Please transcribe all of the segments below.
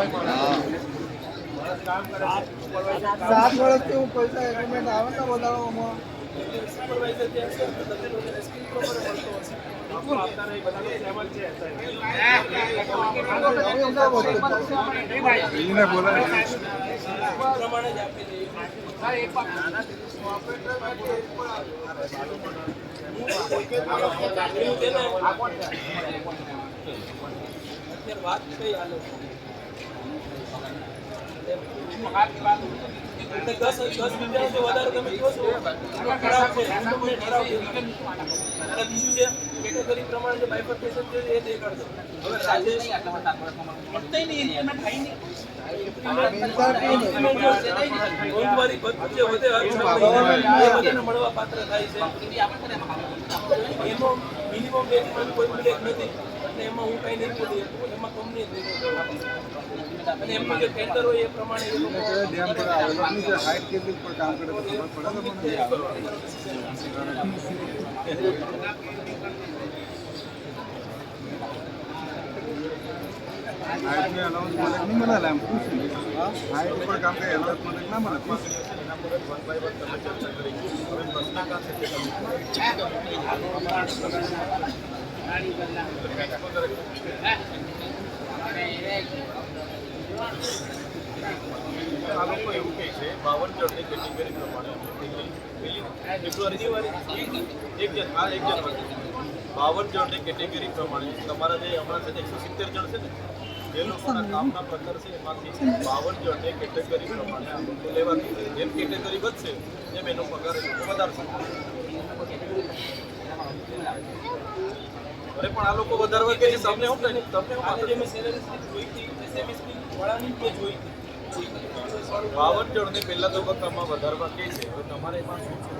7 વર્ષથી હું પૈસા એગ્રીમેન્ટ આવે ને વધારવામાં સુપરવાઇઝર જે હશે તો તમને લોકોને સ્કીમ પ્રમાણે મળતો હશે. આપણે આપતા નહીં, બધા સેવન છે પ્રમાણે જ આપી દઈએ. અત્યારે વાત કઈ હાલે એટલે 10 મીટરથી વધારે તમે કહો છો ખરાબ છે. અને બીજું છે કેટેગરી પ્રમાણે જે બાયફર્કેશન છે એ દેખાડજો. હવે રાજેશ મોંઘવારી જે વધે એ બધાને મળવા પાત્ર થાય છે. એમાં મિનિમમ વેજમાં કોઈ બ્રેક નથી એટલે એમાં હું કઈ નહીં બોલી શકું. એમાં કંપની જ નહીં અને એમનું જે ટેન્ડર હોય એ પ્રમાણે એ લોકો હાઈટ કેટલી પર કામ કરે તો ખબર પડે हाइट में अलाउंस मदद नहीं बना हम पूछ हाइट ऊपर काम करे अलाउंस मदद ना बना આ લોકો એવું કહે છે 52 જણની કેટેગરી પ્રમાણે ફેબ્રુઆરી 1 જણ 52 જણની કેટેગરી પ્રમાણે તમારા જે હમણાં છે 170 જણ છે ને જે લોકોના કામના પ્રકાર છે એમાંથી 52 જણની કેટેગરી પ્રમાણે આ લોકો લેવાથી જેમ કેટેગરી વધશે એમ એનો પગાર વધારશે. અરે પણ આ લોકો વધારવા કે તમને શું થાય તમને જે મેં સેલરી સ્લીપ જોઈ હતી એસએમએસ વાળાની જે જોઈ હતી 52 જણને પહેલા તબક્કામાં વધારવા કે છે તો તમારે એમાં શું છે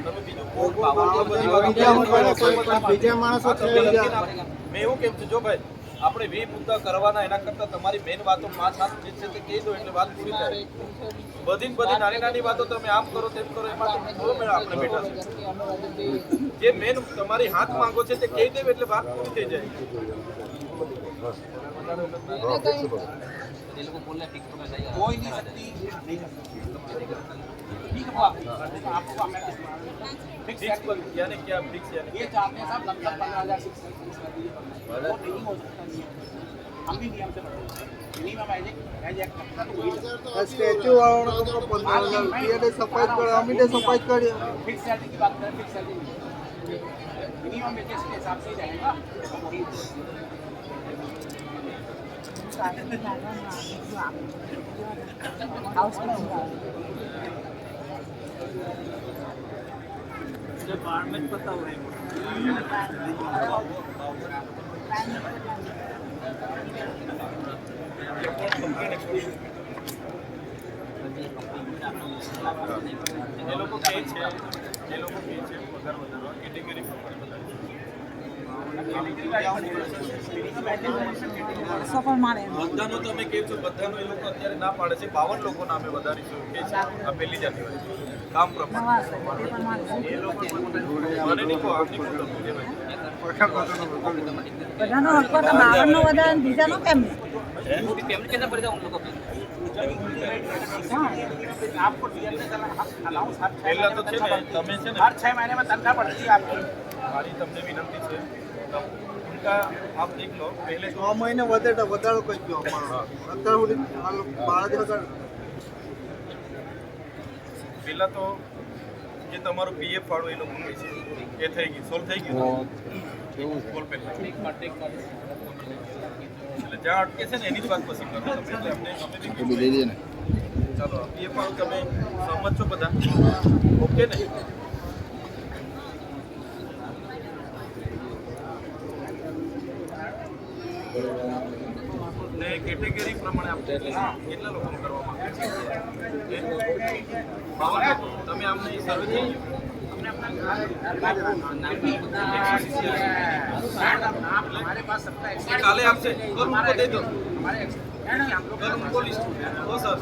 તમે બીજું બીજા માણસો મેં એવું કેમ છું જો ભાઈ આપણે 20 મુદ્દા કરવાના એના કરતાં તમારી મેઇન વાતો 5-7 જે છે તે કહી દો એટલે વાત પૂરી થાય. બધી નાની નાની વાતો તમે આમ કરો તેમ કરો એમાં તો થોડો મેળ આપણે બેઠા છે. જે મેઇન તમારી હાથ માંગો છે તે કહી દેવ એટલે વાત પૂરી થઈ જાય. कोई नहीं सकती ठीक है आपको फिक्स यानी क्या फिक्स यानी ये चाहते हैं साहब लगभग 15,000 फिक्स कर दिए वो नहीं हो सकता नहीं हम भी नियम से मिनिमम स्टैच्यू वालों को 15,000 सफाई कर हमें सफाई कर फिक्स सैलरी की बात करें फिक्स सैलरी मिनिमम वेजेस के हिसाब से ही जाएगा डिपार्टमेंट पता हुआ ये लोगों के पगार વધારવા કેટેગરી સફળ મારે બધાનો તમે કહો છો બધાનો એ લોકો અત્યારે ના પાડે છે 52 લોકો નામે વધારીશું કે છે આ પહેલી જાન્યુઆરી કામ પ્રમાણે એ લોકો મને નહીં કહો આપની ફોટો બધાનો હક પર 52 નો વધારે બીજાનો કેમ पेमेंट कितना पड़ेगा उन लोगों को आपको अलाउंस पहला तो છે ને તમે છે ને हर 6 महीने में तनख्वाह बढ़ती है आपकी મારી તમને વિનંતી છે उनका आप देख लो पहले 6 महीने વધારો કઈ ગયો અત્યાર સુધી 12 દિવસ પહેલા તો જે તમારું પીએફ વાળું એ લોકો કહે છે એ થઈ ગયું સોલ્વ થઈ ગયું એવું કોલ પે એટલે જ્યાં અટકે છે ને એની જ વાત પછી કરો એટલે અમને અમે લઈ લઈએ ને ચાલો પીએફ વાળું તમે સહમત છો બધા ઓકે ને ને કેટેગરી પ્રમાણે આપણે કેટલા લોકો કરવા માંગે છે તમે આમને સર્વે થઈ काले आपसे और उनको दे दो और उनको लिस्ट हो सर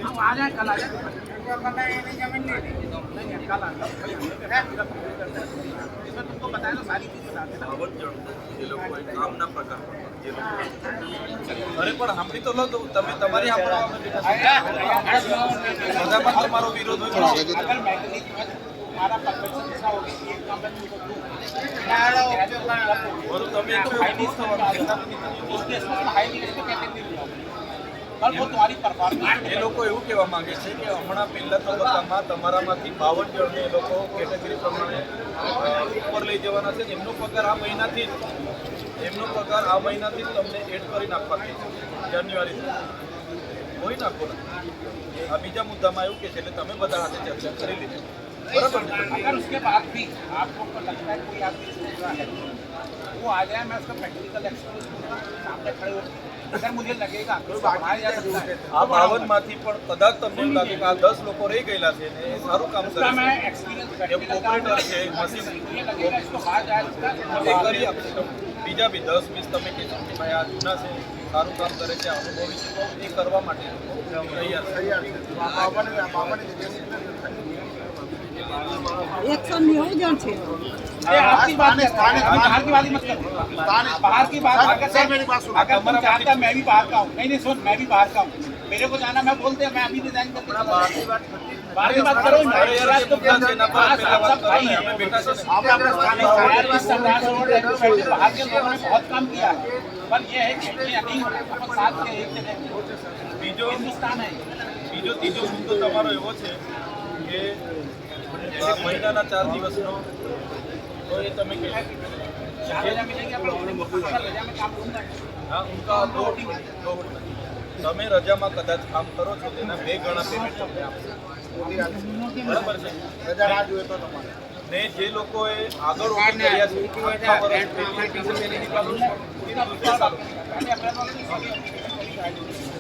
हम आ जाए कल आ जाए इसमें तुमको बताया ना सारी चीज़ बताते हैं ये लोग काम ना प्रकार નથી એ લોકો. અરે પણ સાંભળી તો લો તો તમે તમારી સાંભળવામાં બેઠા છો. બધામાં તમારો વિરોધ હોય તો બરું તમે તો ખુશ થવાનું. એ લોકો એવું કહેવા માંગે છે કે હમણાં પહેલા તબક્કામાં તમારામાંથી 52 જણને એ લોકો કેટેગરી પ્રમાણે ઉપર લઈ જવાના છે. એમનો પગાર આ મહિનાથી જ તમને એડ કરી નાખવાની છે જાન્યુઆરી કોઈ નાખો ને. આ બીજા મુદ્દામાં એવું કે છે એટલે તમે બધા સાથે ચર્ચા કરી લીધી बराबर. अगर उसके बाद भी आपको लगता है कोई आदमी छूट रहा है वो आ जाए, मैं उसका प्रैक्टिकल एक्सपीरियंस सामने खड़े हो, अगर मुझे लगेगा तो बढ़ाया जा सकता है. આ 52 માંથી પણ કદાચ તમને એવું લાગે કે આ 10 લોકો રહી ગયેલા છે ને એ સારું કામ કરે मैं છે, एक्सपीरियंस ઓપરેટર છે, મશીન लगेगा इसको बाहर जाए એ કરી આપશે તમને. બીજા બી 10-20 તમે કહેશો કે ભાઈ આ જૂના છે, સારું કામ કરે છે, અનુભવી છે, તો એ કરવા માટે તૈયાર છે. તૈયાર છે. બાબાની જગ્યાએ 190 જણ છે. आपकी बात है, बाहर की बात ही मत करो, बाहर की बात सर मेरी बात सुनो. अगर तुम चाहता मैं भी बाहर का हूँ, नहीं सुन, मैं भी बाहर का हूँ, मेरे को जाना मैं बोलते मैं अभी डिजाइन करके बाहर की बात करो ना. अरे यार, ये मुद्दा છે એના પર પહેલા વાત કરો ને. અમે બેઠા છે ને. बाहर के लोगों ने बहुत काम किया है, पर ये है कि ये नहीं अपन साथ के एक जगह બીજો हिंदुस्तान है. ત્રીજો મુદ્દો તમારો એવો છે કે આ મહિનાના 4 દિવસનો તો એ તમે કહો रजा मिलेगी अपन रजा में काम करूंगा. હા ઉનકા દો તમે રજામાં કદાચ કામ કરો છો તેના 2 ગણા પેમેન્ટ તમને આપશે. બરાબર છે. રજા ના જોઈએ તો તમારે ને જે લોકોએ આગળ ઓપન કર્યા છે આખા વર્ષ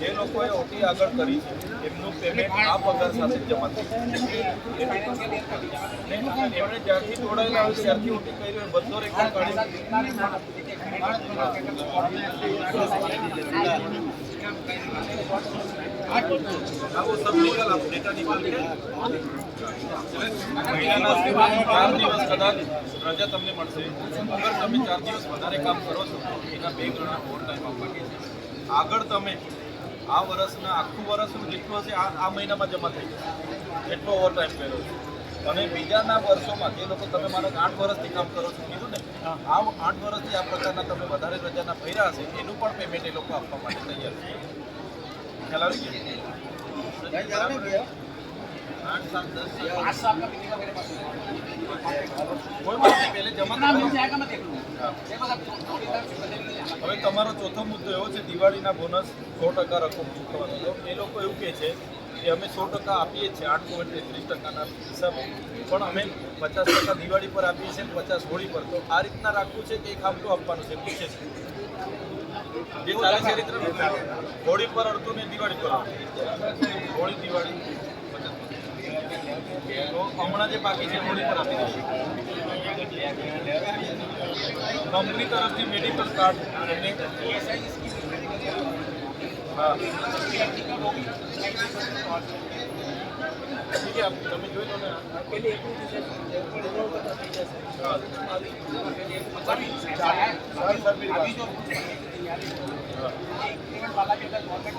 જે લોકોએ ઓટી આગળ કરી છે એમનું પેમેન્ટ આ પગાર સાથે જ જમા થશે. એમણે જ્યારથી જોડાયેલા હોય ત્યારથી ઓટી કરી હોય બધો રેકોર્ડ કાઢી वो सब निकल आप डेटा निकाल के મહિનાના 4 દિવસ કદાચ રજા તમને મળશે. અગર તમે 4 દિવસ વધારે કામ કરો છો એના 2 ગણા ઓવર ટાઈમ આપવા કે છે. આગળ તમે આ વર્ષના આખું વર્ષનું જેટલું હશે આ મહિનામાં જમા થઈ જશે જેટલો ઓવર ટાઈમ કર્યો છે. અને બીજાના વર્ષોમાં જે લોકો તમે માનો 8 વર્ષથી કામ કરો છો કીધું ને, આ 8 વર્ષથી આ પ્રકારના તમે વધારે રજાના ભર્યા હશે એનું પણ પેમેન્ટ એ લોકો આપવા માટે તૈયાર છે. ખ્યાલ આવી ગયો? 8, 7, 10 5 साल का मिलेगा मेरे पास. કોઈ વાત નહીં, પહેલે જમા कितना मिल કરાવો. जाएगा मैं देख लूँगा. देखो सब थोड़ी देर से बदल नहीं जाना. હવે તમારો ચોથો મુદ્દો એવો છે દિવાળીના બોનસ 100% રકમ ચૂકવવાનો. તો એ લોકો એવું કહે છે કે અમે 100% આપીએ છીએ 8.30%ના હિસાબે, પણ અમે 50% દિવાળી પર આપીએ છીએ 50% હોળી પર. તો આ રીતના રાખવું છે કે એક આમટું આપવાનું છે પૂછે છે. જે ચાલે છે એ રીતે હોળી પર અડધું ને દિવાળી પર અડધું. હોળી દિવાળી 50%. તો હમણાં જે બાકી છે હોળી પર આપી દઈશું. કંપની તરફથી મેડિકલ કાર્ડ અને હા ઠીક છે તમે જોઈ લો ને. હા अभी जो पेमेंट वाला भी अगर गवर्नमेंट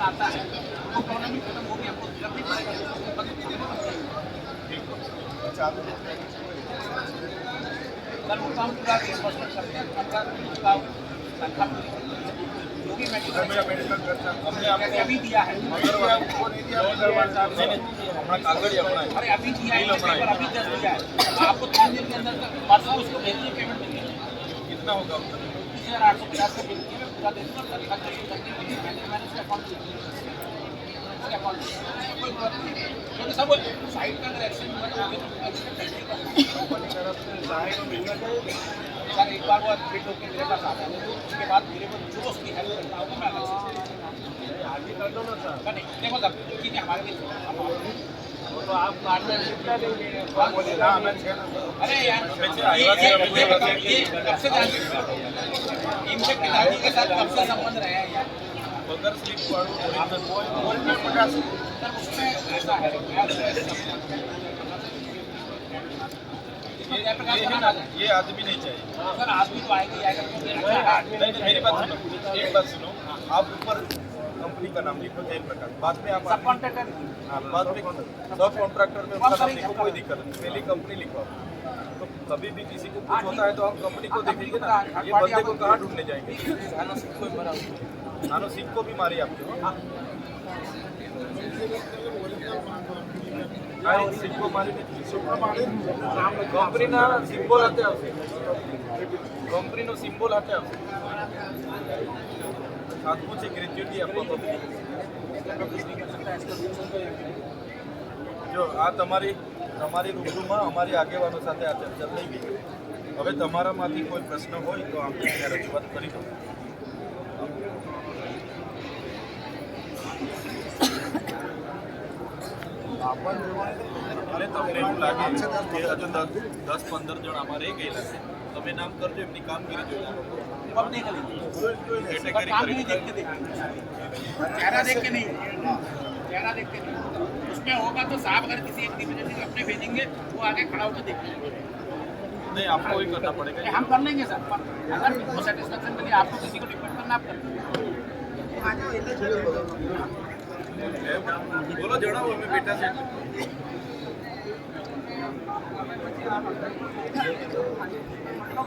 आता है वो प्रॉब्लम भी खत्म हो गया. हमको जब नहीं पड़ेगा कल वो काम पूरा करते हैं तनख्वाह जो भी मेडिकल અમને આપકો अभी दिया है. હમણાં કાગળ આપણા अरे अभी दिया है पर अभी 10 दिया है. आपको 3 दिन के अंदर परसों उसको भेजिए पेमेंट मिलेगी. कितना होगा 3850 का बिल किया पूरा दे दूंगा. तनख्वाह करने के लिए मैंने उसका अकाउंट कोई बात नहीं. क्योंकि सब साइड का अगर एक्शन हुआ तो सर एक बार वो फिट होकर मेरे पास आता है उसके बाद मेरे को जो उसकी हेल्प करना होगा मैं अलग से आगे कर दो ना सर. नहीं देखो सर ठीक है हमारे लिए तो आप पार्टनरशिप का देंगे बोलेगा हमें. अरे यार ये कब से जान इनसे पिताजी के साथ कब से संबंध रहे हैं यार. वगैरह स्लिप वालों सर उसमें ऐसा है इसमें जयप्रकाश का नाम आ जाए। ये आदमी नहीं चाहिए। सर आदमी तो आएगा ही आएगा, क्योंकि अच्छा नहीं, मेरी बात सुनो, एक बात सुनो, आप ऊपर कंपनी का नाम लिखो जयप्रकाश, बाद में आप सब कॉन्ट्रैक्टर हाँ, बाद में सब कॉन्ट्रैक्टर में उसका नाम लिखो, कोई दिक्कत नहीं, पहले कंपनी लिखो। तो कभी भी किसी को कुछ होता है तो हम कंपनी को देखेंगे ना, ये बंदे को कहाँ ढूंढने जाएंगे। नानो सिक्को भी मारी आपको, સિક્કો મારીને કંપનીના સિમ્બોલ હાથે આવશે, કંપનીનો સિમ્બોલ હાથે આવશે. સાતમું છે ગ્રેચ્યુટી આપવા કંપની. જો આ તમારી રૂબરૂમાં અમારી આગેવાનો સાથે આ ચર્ચા થઈ ગઈ. હવે તમારામાંથી કોઈ પ્રશ્ન હોય તો આપણે ત્યાં રજૂઆત કરી દો. અરે તમને એવું લાગે કે હજુ 10-15 જણ આમાં રહી ગયેલા છે, તમે નામ કરજો, એમની કામગીરી જોઈ લો. अब देख लीजिए, કેટેગરી कामगिरी કરી देख के देखिए, चेहरा देख के नहीं, चेहरा देख के नहीं। उसमें होगा तो साहब अगर किसी एक रिप्रेजेंटेटिव अपने भेजेंगे, वो आगे खड़ा होकर देखेंगे। नहीं, आपको ही करना पड़ेगा. ये हम कर लेंगे सर, अगर वो सेटिस्फेक्शन के लिए आपको किसी को रिपोर्ट करना, आप कर બોલો, જણાવો, અમે બેઠા છે.